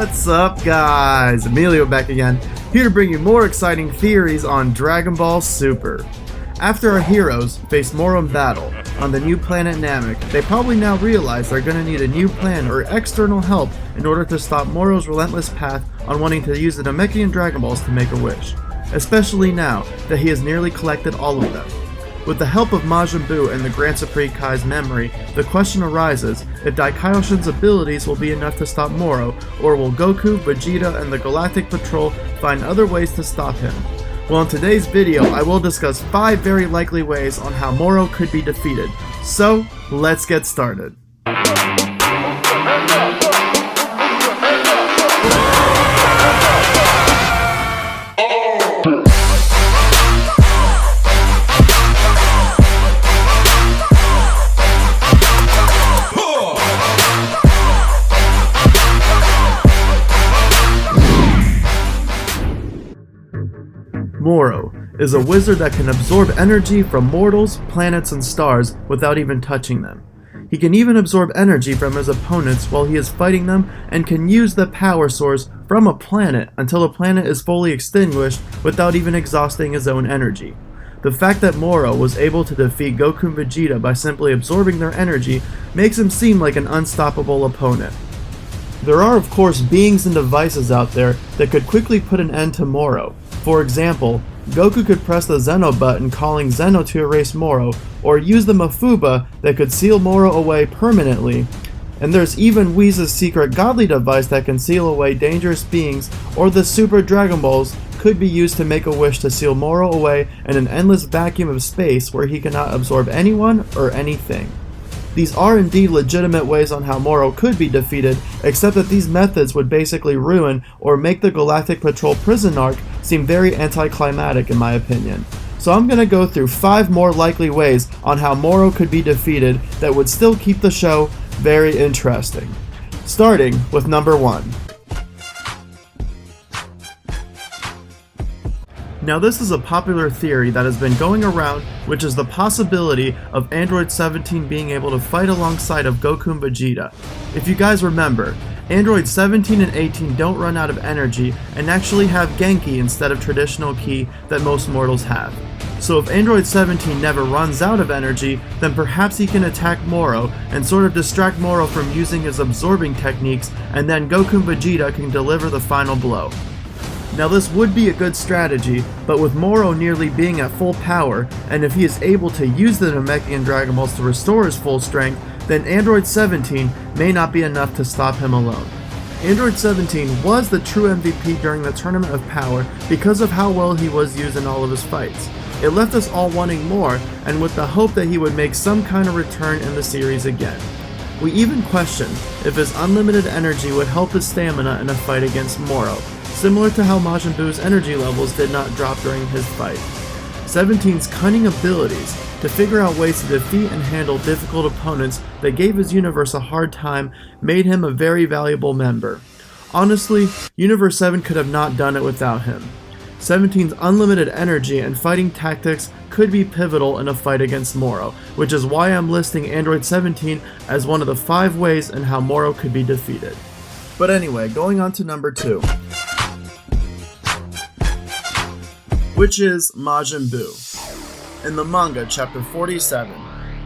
What's up, guys? Emilio back again, here to bring you more exciting theories on Dragon Ball Super. After our heroes face Moro in battle on the new planet Namek, they probably now realize they're going to need a new plan or external help in order to stop Moro's relentless path on wanting to use the Namekian Dragon Balls to make a wish, especially now that he has nearly collected all of them. With the help of Majin Buu and the Grand Supreme Kai's memory, the question arises if Daikaiyoshin's abilities will be enough to stop Moro, or will Goku, Vegeta, and the Galactic Patrol find other ways to stop him? Well, in today's video, I will discuss 5 very likely ways on how Moro could be defeated. So, let's get started. Moro is a wizard that can absorb energy from mortals, planets, and stars without even touching them. He can even absorb energy from his opponents while he is fighting them, and can use the power source from a planet until the planet is fully extinguished without even exhausting his own energy. The fact that Moro was able to defeat Goku and Vegeta by simply absorbing their energy makes him seem like an unstoppable opponent. There are of course beings and devices out there that could quickly put an end to Moro. For example, Goku could press the Zeno button calling Zeno to erase Moro, or use the Mafuba that could seal Moro away permanently. And there's even Whis' secret godly device that can seal away dangerous beings, or the Super Dragon Balls could be used to make a wish to seal Moro away in an endless vacuum of space where he cannot absorb anyone or anything. These are indeed legitimate ways on how Moro could be defeated, except that these methods would basically ruin or make the Galactic Patrol prison arc seem very anticlimactic in my opinion. So I'm gonna go through 5 more likely ways on how Moro could be defeated that would still keep the show very interesting. Starting with number 1. Now this is a popular theory that has been going around, which is the possibility of Android 17 being able to fight alongside of Goku and Vegeta. If you guys remember, Android 17 and 18 don't run out of energy and actually have Genki instead of traditional Ki that most mortals have. So if Android 17 never runs out of energy, then perhaps he can attack Moro and sort of distract Moro from using his absorbing techniques, and then Goku and Vegeta can deliver the final blow. Now this would be a good strategy, but with Moro nearly being at full power, and if he is able to use the Namekian Dragon Balls to restore his full strength, then Android 17 may not be enough to stop him alone. Android 17 was the true MVP during the Tournament of Power because of how well he was used in all of his fights. It left us all wanting more, and with the hope that he would make some kind of return in the series again. We even questioned if his unlimited energy would help his stamina in a fight against Moro, similar to how Majin Buu's energy levels did not drop during his fight. 17's cunning abilities to figure out ways to defeat and handle difficult opponents that gave his universe a hard time made him a very valuable member. Honestly, Universe 7 could have not done it without him. 17's unlimited energy and fighting tactics could be pivotal in a fight against Moro, which is why I'm listing Android 17 as one of the 5 ways in how Moro could be defeated. But anyway, going on to number 2. Which is Majin Buu. In the manga, chapter 47,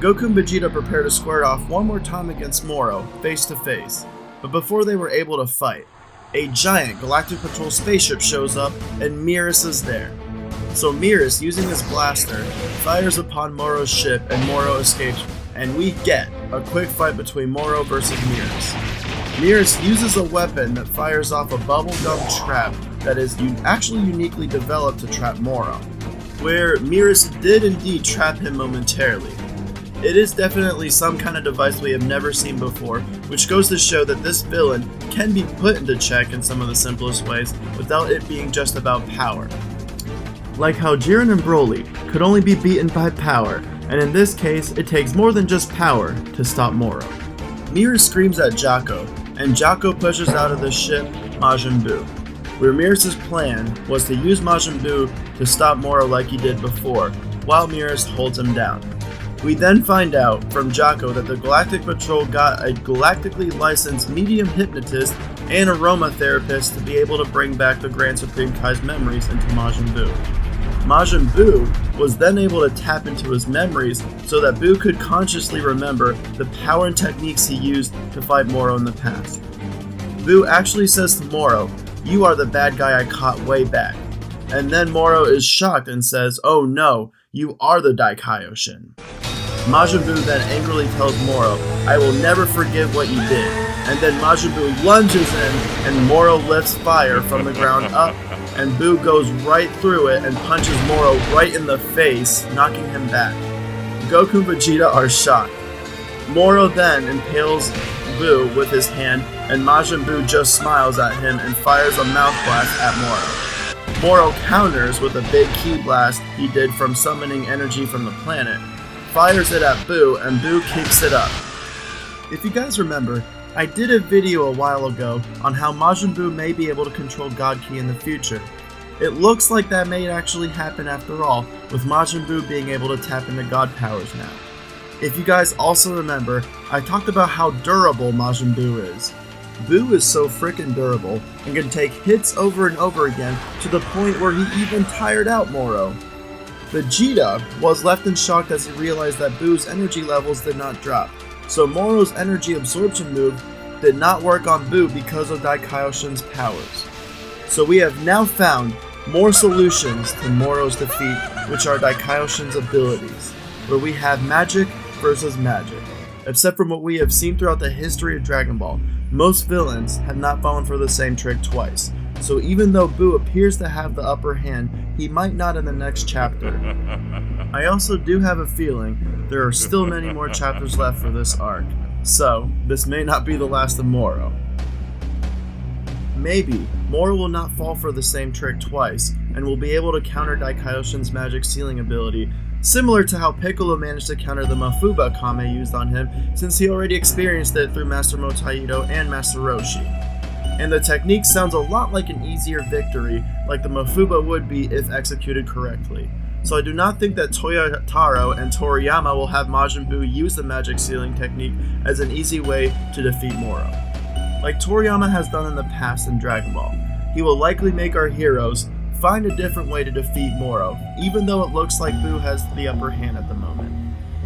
Goku and Vegeta prepare to square off one more time against Moro, face to face. But before they were able to fight, a giant Galactic Patrol spaceship shows up and Miras is there. So Miras, using his blaster, fires upon Moro's ship and Moro escapes, and we get a quick fight between Moro versus Miras. Miras uses a weapon that fires off a bubblegum trap that is actually uniquely developed to trap Moro, where Miras did indeed trap him momentarily. It is definitely some kind of device we have never seen before, which goes to show that this villain can be put into check in some of the simplest ways without it being just about power. Like how Jiren and Broly could only be beaten by power, and in this case it takes more than just power to stop Moro. Miras screams at Jaco, and Jaco pushes out of the ship Majin Buu, where Miras' plan was to use Majin Buu to stop Moro like he did before, while Miras holds him down. We then find out from Jocko that the Galactic Patrol got a galactically licensed medium hypnotist and aromatherapist to be able to bring back the Grand Supreme Kai's memories into Majin Buu. Majin Buu was then able to tap into his memories so that Buu could consciously remember the power and techniques he used to fight Moro in the past. Buu actually says to Moro, "You are the bad guy I caught way back." And then Moro is shocked and says, "Oh no, you are the Daikaioshin." Majin Buu then angrily tells Moro, "I will never forgive what you did." And then Majin Buu lunges in and Moro lifts fire from the ground up, and Buu goes right through it and punches Moro right in the face, knocking him back. Goku and Vegeta are shocked. Moro then impales Buu with his hand, and Majin Buu just smiles at him and fires a mouth blast at Moro. Moro counters with a big ki blast he did from summoning energy from the planet, fires it at Buu, and Buu kicks it up. If you guys remember, I did a video a while ago on how Majin Buu may be able to control God Ki in the future. It looks like that may actually happen after all, with Majin Buu being able to tap into God powers now. If you guys also remember, I talked about how durable Majin Buu is. Buu is so frickin' durable and can take hits over and over again to the point where he even tired out Moro. Vegeta was left in shock as he realized that Buu's energy levels did not drop, so Moro's energy absorption move did not work on Buu because of Daikaioshin's powers. So we have now found more solutions to Moro's defeat, which are Daikaioshin's abilities, where we have magic versus magic. Except from what we have seen throughout the history of Dragon Ball, most villains have not fallen for the same trick twice. So even though Buu appears to have the upper hand, he might not in the next chapter. I also do have a feeling there are still many more chapters left for this arc, so this may not be the last of Moro. Maybe Moro will not fall for the same trick twice, and will be able to counter Daikaioshin's magic sealing ability, similar to how Piccolo managed to counter the Mafuba Kame used on him, since he already experienced it through Master Motaido and Master Roshi. And the technique sounds a lot like an easier victory, like the Mafuba would be if executed correctly. So I do not think that Toyotaro and Toriyama will have Majin Buu use the magic sealing technique as an easy way to defeat Moro. Like Toriyama has done in the past in Dragon Ball, he will likely make our heroes find a different way to defeat Moro, even though it looks like Buu has the upper hand at the moment.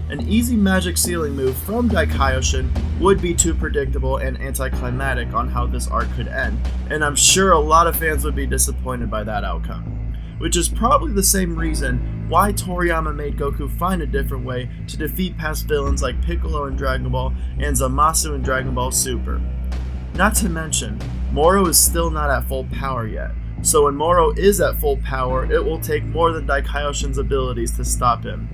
An easy magic sealing move from Daikaioshin would be too predictable and anticlimactic on how this arc could end, and I'm sure a lot of fans would be disappointed by that outcome. Which is probably the same reason why Toriyama made Goku find a different way to defeat past villains like Piccolo in Dragon Ball and Zamasu in Dragon Ball Super. Not to mention, Moro is still not at full power yet, so when Moro is at full power, it will take more than Daikaioshin's abilities to stop him.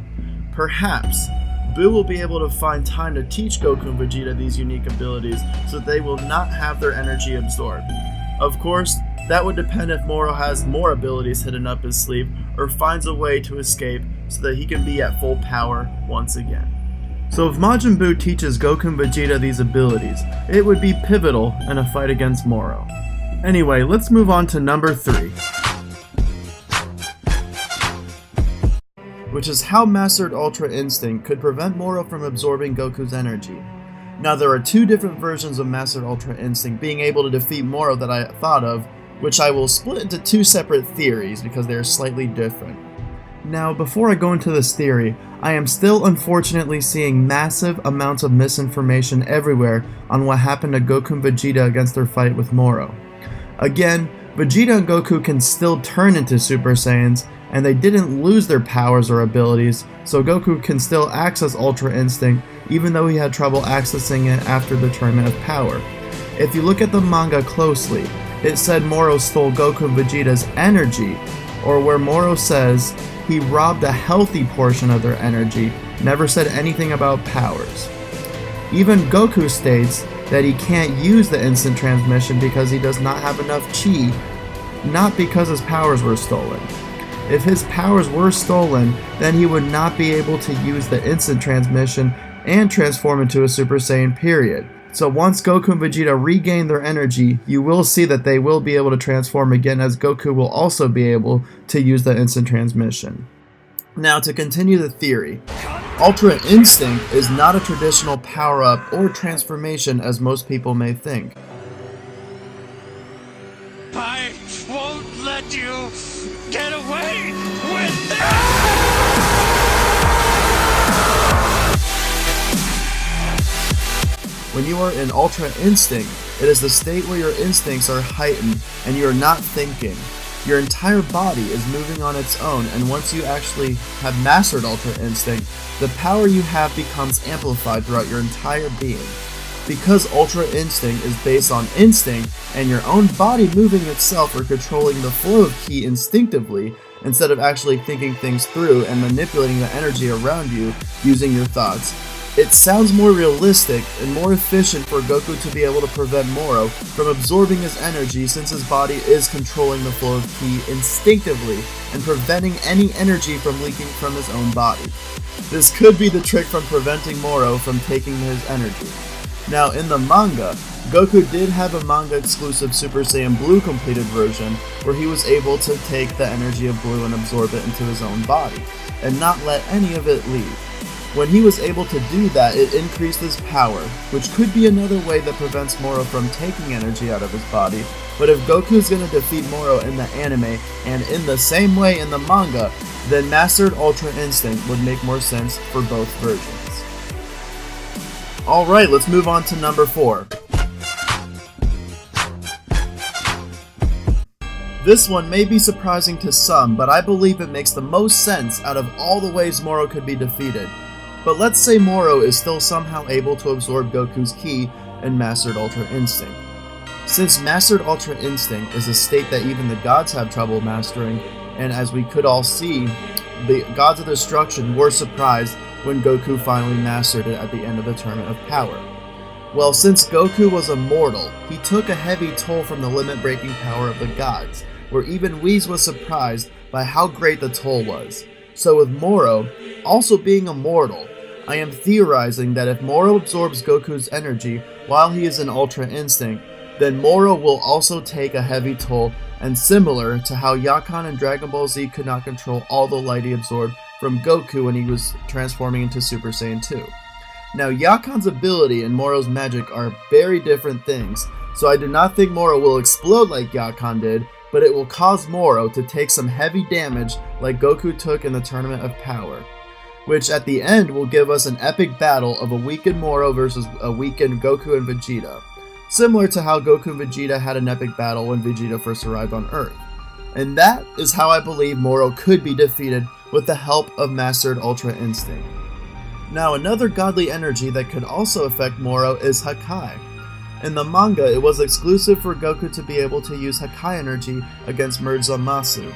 Perhaps Buu will be able to find time to teach Goku and Vegeta these unique abilities so that they will not have their energy absorbed. Of course, that would depend if Moro has more abilities hidden up his sleeve or finds a way to escape so that he can be at full power once again. So if Majin Buu teaches Goku and Vegeta these abilities, it would be pivotal in a fight against Moro. Anyway, let's move on to number 3. Which is how Mastered Ultra Instinct could prevent Moro from absorbing Goku's energy. Now there are 2 different versions of Mastered Ultra Instinct being able to defeat Moro that I thought of, which I will split into 2 separate theories because they are slightly different. Now before I go into this theory, I am still unfortunately seeing massive amounts of misinformation everywhere on what happened to Goku and Vegeta against their fight with Moro. Again, Vegeta and Goku can still turn into Super Saiyans, and they didn't lose their powers or abilities, so Goku can still access Ultra Instinct even though he had trouble accessing it after the Tournament of Power. If you look at the manga closely, it said Moro stole Goku and Vegeta's energy, or where Moro says he robbed a healthy portion of their energy, never said anything about powers. Even Goku states that he can't use the instant transmission because he does not have enough chi, not because his powers were stolen. If his powers were stolen, then he would not be able to use the instant transmission and transform into a Super Saiyan period. So once Goku and Vegeta regain their energy, you will see that they will be able to transform again, as Goku will also be able to use the instant transmission. Now, to continue the theory, Ultra Instinct is not a traditional power-up or transformation as most people may think. I won't let you get away with that! When you are in Ultra Instinct, it is the state where your instincts are heightened and you are not thinking. Your entire body is moving on its own, and once you actually have mastered Ultra Instinct, the power you have becomes amplified throughout your entire being. Because Ultra Instinct is based on instinct and your own body moving itself or controlling the flow of ki instinctively, instead of actually thinking things through and manipulating the energy around you using your thoughts, it sounds more realistic and more efficient for Goku to be able to prevent Moro from absorbing his energy, since his body is controlling the flow of ki instinctively and preventing any energy from leaking from his own body. This could be the trick from preventing Moro from taking his energy. Now, in the manga, Goku did have a manga-exclusive Super Saiyan Blue completed version where he was able to take the energy of Blue and absorb it into his own body, and not let any of it leave. When he was able to do that, it increased his power, which could be another way that prevents Moro from taking energy out of his body. But if Goku's gonna defeat Moro in the anime, and in the same way in the manga, then Mastered Ultra Instinct would make more sense for both versions. Alright, let's move on to number 4. This one may be surprising to some, but I believe it makes the most sense out of all the ways Moro could be defeated. But let's say Moro is still somehow able to absorb Goku's ki in Mastered Ultra Instinct. Since Mastered Ultra Instinct is a state that even the gods have trouble mastering, and as we could all see, the gods of destruction were surprised when Goku finally mastered it at the end of the Tournament of Power. Well, since Goku was immortal, he took a heavy toll from the limit-breaking power of the gods, where even Whis was surprised by how great the toll was. So with Moro also being immortal, I am theorizing that if Moro absorbs Goku's energy while he is in Ultra Instinct, then Moro will also take a heavy toll, and similar to how Yakan in Dragon Ball Z could not control all the light he absorbed from Goku when he was transforming into Super Saiyan 2. Now, Yakan's ability and Moro's magic are very different things, so I do not think Moro will explode like Yakan did, but it will cause Moro to take some heavy damage like Goku took in the Tournament of Power, which at the end will give us an epic battle of a weakened Moro versus a weakened Goku and Vegeta, similar to how Goku and Vegeta had an epic battle when Vegeta first arrived on Earth. And that is how I believe Moro could be defeated with the help of Mastered Ultra Instinct. Now, another godly energy that could also affect Moro is Hakai. In the manga, it was exclusive for Goku to be able to use Hakai energy against Mirza Masu,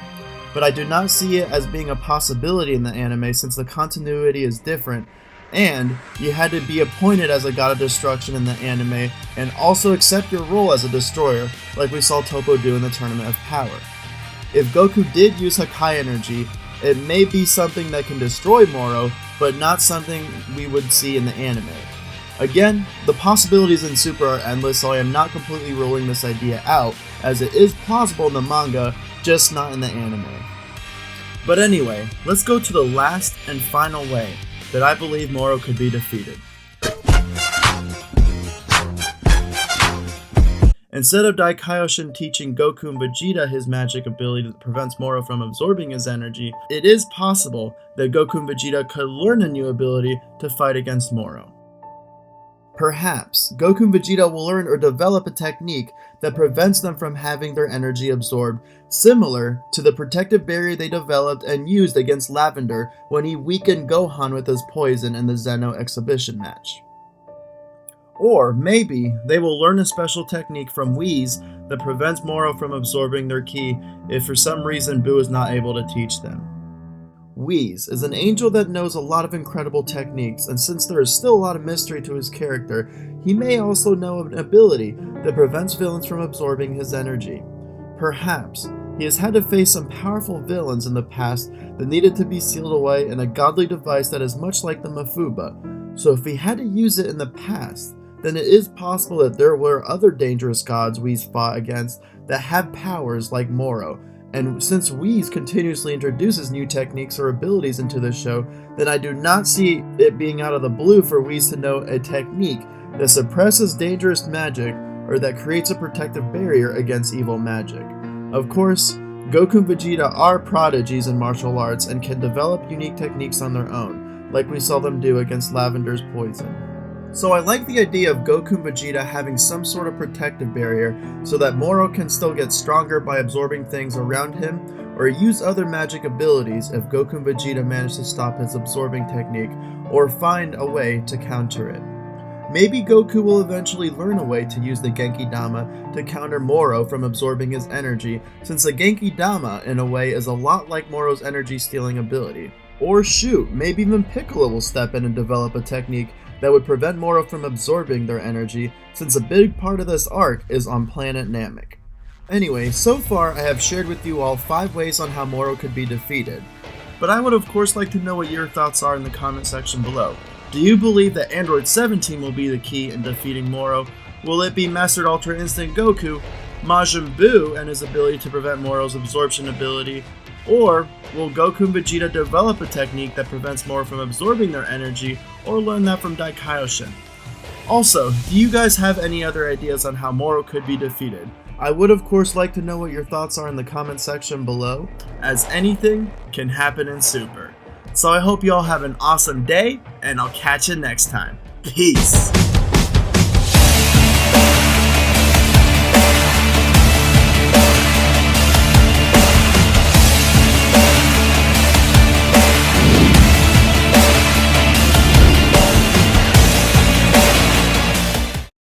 but I do not see it as being a possibility in the anime since the continuity is different, and you had to be appointed as a god of destruction in the anime and also accept your role as a destroyer, like we saw Toppo do in the Tournament of Power. If Goku did use Hakai energy, it may be something that can destroy Moro, but not something we would see in the anime. Again, the possibilities in Super are endless, so I am not completely ruling this idea out, as it is plausible in the manga, just not in the anime. But anyway, let's go to the last and final way that I believe Moro could be defeated. Instead of Daikaioshin teaching Goku and Vegeta his magic ability that prevents Moro from absorbing his energy, it is possible that Goku and Vegeta could learn a new ability to fight against Moro. Perhaps Goku and Vegeta will learn or develop a technique that prevents them from having their energy absorbed, similar to the protective barrier they developed and used against Lavender when he weakened Gohan with his poison in the Zeno exhibition match. Or maybe they will learn a special technique from Whis that prevents Moro from absorbing their ki if for some reason Buu is not able to teach them. Whis is an angel that knows a lot of incredible techniques, and since there is still a lot of mystery to his character, he may also know an ability that prevents villains from absorbing his energy. Perhaps he has had to face some powerful villains in the past that needed to be sealed away in a godly device that is much like the Mafuba, so if he had to use it in the past, then it is possible that there were other dangerous gods Whis fought against that have powers like Moro, And since Whis continuously introduces new techniques or abilities into the show, then I do not see it being out of the blue for Whis to know a technique that suppresses dangerous magic or that creates a protective barrier against evil magic. Of course, Goku and Vegeta are prodigies in martial arts and can develop unique techniques on their own, like we saw them do against Lavender's poison. So I like the idea of Goku and Vegeta having some sort of protective barrier so that Moro can still get stronger by absorbing things around him or use other magic abilities if Goku and Vegeta manage to stop his absorbing technique or find a way to counter it. Maybe Goku will eventually learn a way to use the Genki Dama to counter Moro from absorbing his energy, since the Genki Dama in a way is a lot like Moro's energy stealing ability. Or shoot, maybe even Piccolo will step in and develop a technique that would prevent Moro from absorbing their energy, since a big part of this arc is on planet Namek. Anyway, so far I have shared with you all 5 ways on how Moro could be defeated, but I would of course like to know what your thoughts are in the comment section below. Do you believe that Android 17 will be the key in defeating Moro? Will it be Mastered Ultra Instinct Goku, Majin Buu and his ability to prevent Moro's absorption ability, or will Goku and Vegeta develop a technique that prevents Moro from absorbing their energy, or learn that from Daikaioshin? Also, do you guys have any other ideas on how Moro could be defeated? I would of course like to know what your thoughts are in the comment section below, as anything can happen in Super. So I hope you all have an awesome day, and I'll catch you next time. Peace!